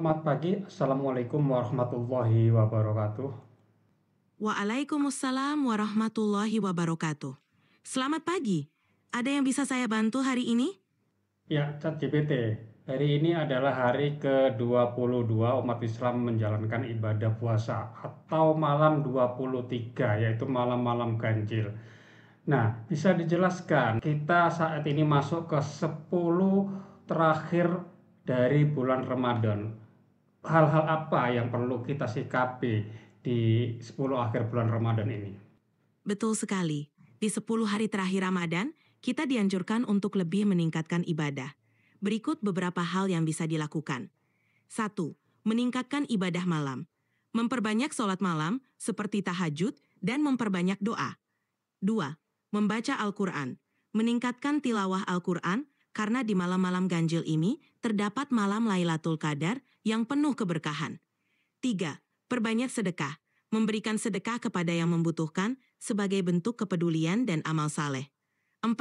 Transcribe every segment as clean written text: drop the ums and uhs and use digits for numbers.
Selamat pagi, Assalamualaikum warahmatullahi wabarakatuh. Waalaikumsalam warahmatullahi wabarakatuh. Selamat pagi. Ada yang bisa saya bantu hari ini? Ya, ChatGPT. Hari ini adalah hari ke-22 umat Islam menjalankan ibadah puasa atau malam 23, yaitu malam-malam ganjil. Nah, bisa dijelaskan kita saat ini masuk ke 10 terakhir dari bulan Ramadan. Hal-hal apa yang perlu kita sikapi di 10 akhir bulan Ramadan ini? Betul sekali. Di 10 hari terakhir Ramadan, kita dianjurkan untuk lebih meningkatkan ibadah. Berikut beberapa hal yang bisa dilakukan. 1. Meningkatkan ibadah malam. Memperbanyak sholat malam seperti tahajud dan memperbanyak doa. 2. Membaca Al-Quran. Meningkatkan tilawah Al-Quran karena di malam-malam ganjil ini terdapat malam Lailatul Qadar yang penuh keberkahan. 3. Perbanyak sedekah. Memberikan sedekah kepada yang membutuhkan sebagai bentuk kepedulian dan amal saleh. 4.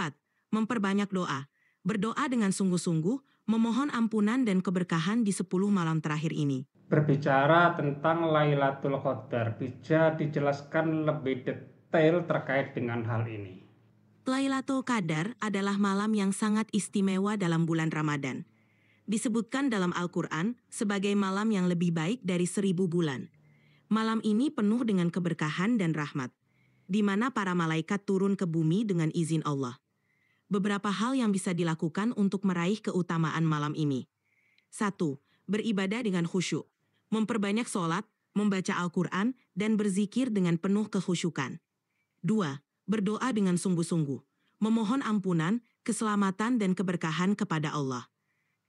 Memperbanyak doa. Berdoa dengan sungguh-sungguh, memohon ampunan dan keberkahan di 10 malam terakhir ini. Berbicara tentang Lailatul Qadar, bisa dijelaskan lebih detail terkait dengan hal ini? Lailatul Qadar adalah malam yang sangat istimewa dalam bulan Ramadan. Disebutkan dalam Al-Quran sebagai malam yang lebih baik dari 1000 bulan. Malam ini penuh dengan keberkahan dan rahmat, di mana para malaikat turun ke bumi dengan izin Allah. Beberapa hal yang bisa dilakukan untuk meraih keutamaan malam ini. 1. Beribadah dengan khusyuk. Memperbanyak sholat, membaca Al-Quran, dan berzikir dengan penuh kekhusyukan. 2. Berdoa dengan sungguh-sungguh. Memohon ampunan, keselamatan, dan keberkahan kepada Allah.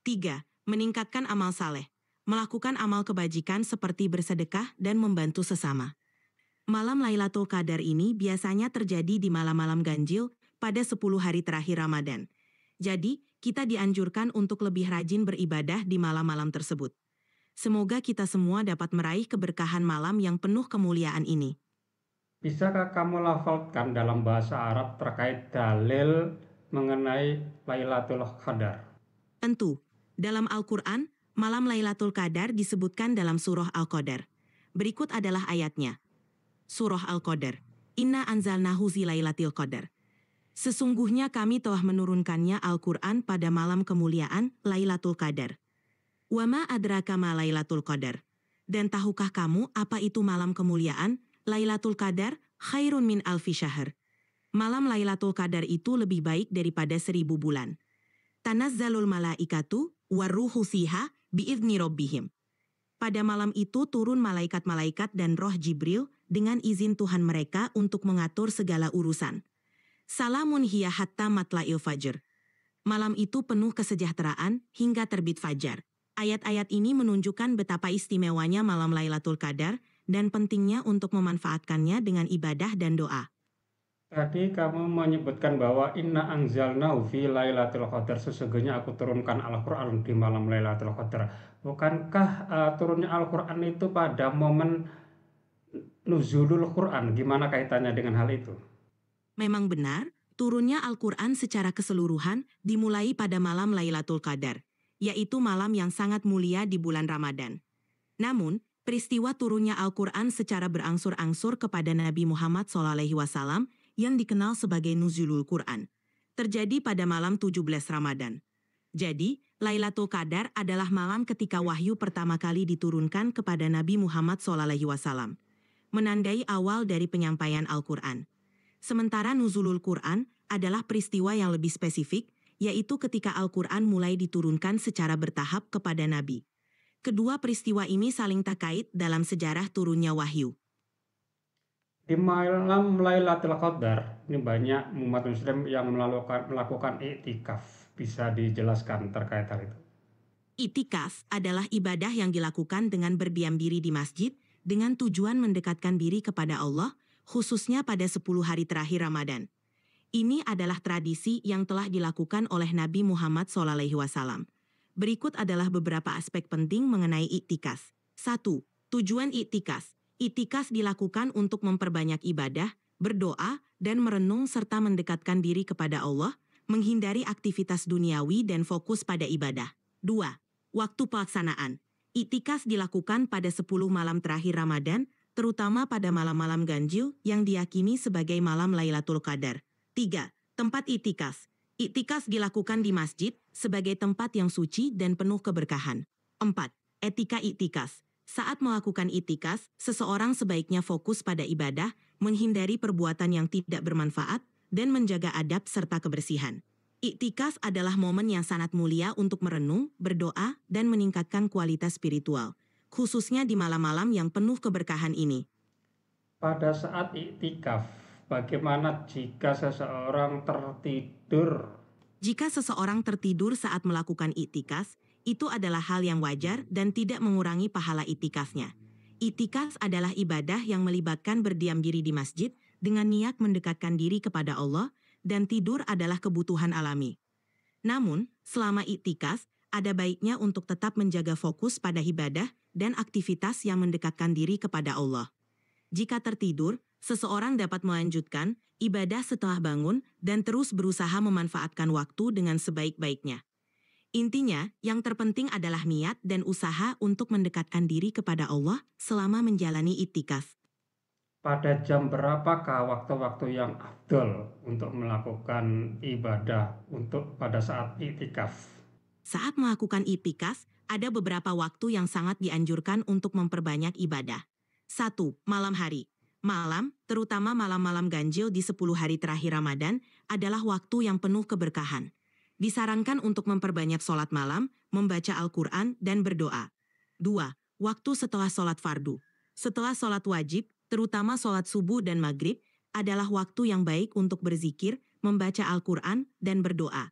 3. Meningkatkan amal saleh. Melakukan amal kebajikan seperti bersedekah dan membantu sesama. Malam Lailatul Qadar ini biasanya terjadi di malam-malam ganjil pada 10 hari terakhir Ramadan. Jadi, kita dianjurkan untuk lebih rajin beribadah di malam-malam tersebut. Semoga kita semua dapat meraih keberkahan malam yang penuh kemuliaan ini. Bisakah kamu lafalkan dalam bahasa Arab terkait dalil mengenai Lailatul Qadar? Tentu, dalam Al-Quran, malam Lailatul Qadar disebutkan dalam surah Al-Qadar. Berikut adalah ayatnya. Surah Al-Qadar. Inna anzalnahu zi lailatul qadar. Sesungguhnya kami telah menurunkannya Al-Quran pada malam kemuliaan Lailatul Qadar. Wama adraka ma Lailatul Qadar. Dan tahukah kamu apa itu malam kemuliaan? Lailatul Qadar khairun min alfi syahr. Malam Lailatul Qadar itu lebih baik daripada 1000 bulan. Tanazzalul malaikatu warruhu fiha biizni rabbihim. Pada malam itu turun malaikat-malaikat dan roh Jibril dengan izin Tuhan mereka untuk mengatur segala urusan. Salamun hiya hatta matla'il fajr. Malam itu penuh kesejahteraan hingga terbit fajar. Ayat-ayat ini menunjukkan betapa istimewanya malam Lailatul Qadar dan pentingnya untuk memanfaatkannya dengan ibadah dan doa. Tadi kamu menyebutkan bahwa inna anzalnahu fi Lailatul Qadar, sesungguhnya aku turunkan Al-Quran di malam Lailatul Qadar. Bukankah turunnya Al-Quran itu pada momen nuzulul Quran? Gimana kaitannya dengan hal itu? Memang benar, turunnya Al-Quran secara keseluruhan dimulai pada malam Lailatul Qadar, yaitu malam yang sangat mulia di bulan Ramadan. Namun, peristiwa turunnya Al-Quran secara berangsur-angsur kepada Nabi Muhammad SAW yang dikenal sebagai Nuzulul Quran, terjadi pada malam 17 Ramadan. Jadi, Lailatul Qadar adalah malam ketika wahyu pertama kali diturunkan kepada Nabi Muhammad SAW, menandai awal dari penyampaian Al-Quran. Sementara Nuzulul Quran adalah peristiwa yang lebih spesifik, yaitu ketika Al-Quran mulai diturunkan secara bertahap kepada Nabi. Kedua peristiwa ini saling terkait dalam sejarah turunnya wahyu. Di malam Lailatul Qadar, ini banyak umat muslim yang melakukan iktikaf. Bisa dijelaskan terkait hal itu? Iktikaf adalah ibadah yang dilakukan dengan berdiam diri di masjid dengan tujuan mendekatkan diri kepada Allah, khususnya pada 10 hari terakhir Ramadan. Ini adalah tradisi yang telah dilakukan oleh Nabi Muhammad SAW. Berikut adalah beberapa aspek penting mengenai iktikaf. 1. Tujuan iktikaf. Iktikaf dilakukan untuk memperbanyak ibadah, berdoa, dan merenung serta mendekatkan diri kepada Allah, menghindari aktivitas duniawi dan fokus pada ibadah. 2. Waktu pelaksanaan. Iktikaf dilakukan pada 10 malam terakhir Ramadan, terutama pada malam-malam ganjil yang diyakini sebagai malam Lailatul Qadar. 3. Tempat iktikaf. Iktikaf dilakukan di masjid sebagai tempat yang suci dan penuh keberkahan. 4. Etika iktikaf. Saat melakukan iktikaf, seseorang sebaiknya fokus pada ibadah, menghindari perbuatan yang tidak bermanfaat, dan menjaga adab serta kebersihan. Iktikaf adalah momen yang sangat mulia untuk merenung, berdoa, dan meningkatkan kualitas spiritual, khususnya di malam-malam yang penuh keberkahan ini. Pada saat iktikaf, bagaimana jika seseorang tertidur? Jika seseorang tertidur saat melakukan iktikaf, itu adalah hal yang wajar dan tidak mengurangi pahala iktikafnya. Iktikaf adalah ibadah yang melibatkan berdiam diri di masjid dengan niat mendekatkan diri kepada Allah, dan tidur adalah kebutuhan alami. Namun, selama iktikaf, ada baiknya untuk tetap menjaga fokus pada ibadah dan aktivitas yang mendekatkan diri kepada Allah. Jika tertidur, seseorang dapat melanjutkan ibadah setelah bangun dan terus berusaha memanfaatkan waktu dengan sebaik-baiknya. Intinya, yang terpenting adalah niat dan usaha untuk mendekatkan diri kepada Allah selama menjalani iktikaf. Pada jam berapakah waktu-waktu yang afdol untuk melakukan ibadah pada saat iktikaf? Saat melakukan iktikaf, ada beberapa waktu yang sangat dianjurkan untuk memperbanyak ibadah. 1. Malam hari. Malam, terutama malam-malam ganjil di 10 hari terakhir Ramadan, adalah waktu yang penuh keberkahan. Disarankan untuk memperbanyak sholat malam, membaca Al-Quran, dan berdoa. 2. Waktu setelah sholat fardu. Setelah sholat wajib, terutama sholat subuh dan maghrib, adalah waktu yang baik untuk berzikir, membaca Al-Quran, dan berdoa.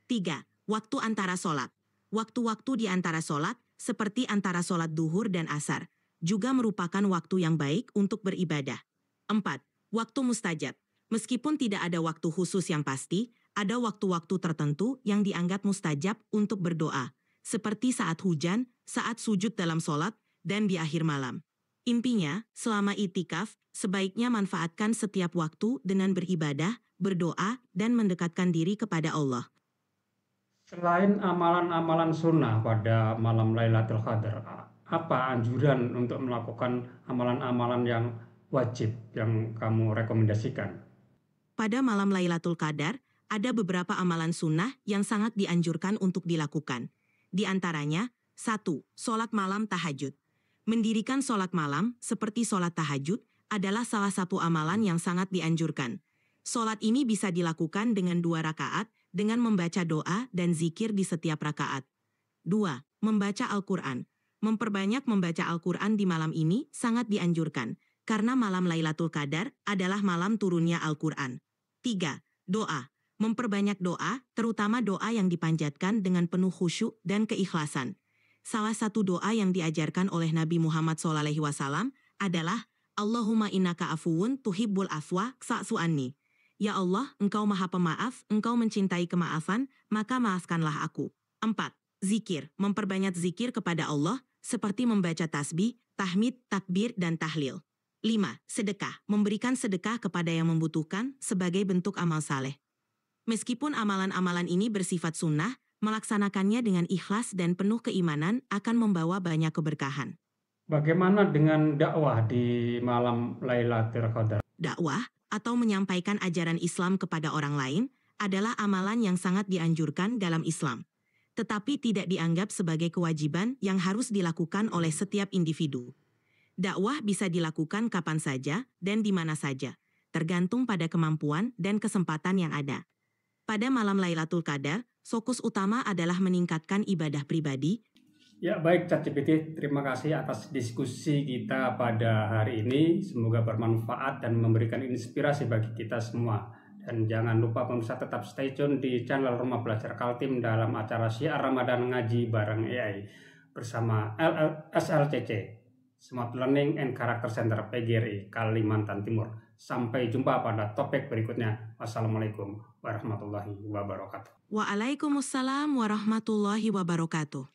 3. Waktu antara sholat. Waktu-waktu di antara sholat, seperti antara sholat duhur dan asar, juga merupakan waktu yang baik untuk beribadah. 4. Waktu mustajab. Meskipun tidak ada waktu khusus yang pasti, ada waktu-waktu tertentu yang dianggap mustajab untuk berdoa, seperti saat hujan, saat sujud dalam sholat, dan di akhir malam. Intinya, selama iktikaf, sebaiknya manfaatkan setiap waktu dengan beribadah, berdoa, dan mendekatkan diri kepada Allah. Selain amalan-amalan sunnah pada malam Lailatul Qadar, apa anjuran untuk melakukan amalan-amalan yang wajib yang kamu rekomendasikan? Pada malam Lailatul Qadar, ada beberapa amalan sunnah yang sangat dianjurkan untuk dilakukan. Di antaranya, 1. Sholat malam tahajud. Mendirikan sholat malam, seperti sholat tahajud, adalah salah satu amalan yang sangat dianjurkan. Sholat ini bisa dilakukan dengan 2 rakaat, dengan membaca doa dan zikir di setiap rakaat. 2. Membaca Al-Quran. Memperbanyak membaca Al-Quran di malam ini sangat dianjurkan, karena malam Lailatul Qadar adalah malam turunnya Al-Quran. 3. Doa. Memperbanyak doa, terutama doa yang dipanjatkan dengan penuh khusyuk dan keikhlasan. Salah satu doa yang diajarkan oleh Nabi Muhammad SAW adalah Allahumma innaka afuwun tuhibbul afwa fa'fu anni. Ya Allah, Engkau Maha Pemaaf, Engkau mencintai kemaafan, maka maafkanlah aku. 4. Zikir. Memperbanyak zikir kepada Allah, seperti membaca tasbih, tahmid, takbir, dan tahlil. 5. Sedekah. Memberikan sedekah kepada yang membutuhkan sebagai bentuk amal saleh. Meskipun amalan-amalan ini bersifat sunnah, melaksanakannya dengan ikhlas dan penuh keimanan akan membawa banyak keberkahan. Bagaimana dengan dakwah di malam Lailatul Qadar? Dakwah, atau menyampaikan ajaran Islam kepada orang lain, adalah amalan yang sangat dianjurkan dalam Islam, tetapi tidak dianggap sebagai kewajiban yang harus dilakukan oleh setiap individu. Dakwah bisa dilakukan kapan saja dan di mana saja, tergantung pada kemampuan dan kesempatan yang ada. Pada malam Lailatul Qadar, fokus utama adalah meningkatkan ibadah pribadi. Ya baik ChatGPT, terima kasih atas diskusi kita pada hari ini. Semoga bermanfaat dan memberikan inspirasi bagi kita semua. Dan jangan lupa pemirsa tetap stay tune di channel Rumah Belajar Kaltim dalam acara Syiar Ramadan Ngaji bareng AI bersama SLCC, Smart Learning and Character Center PGRI Kalimantan Timur. Sampai jumpa pada topik berikutnya. Wassalamualaikum warahmatullahi wabarakatuh. Waalaikumsalam warahmatullahi wabarakatuh.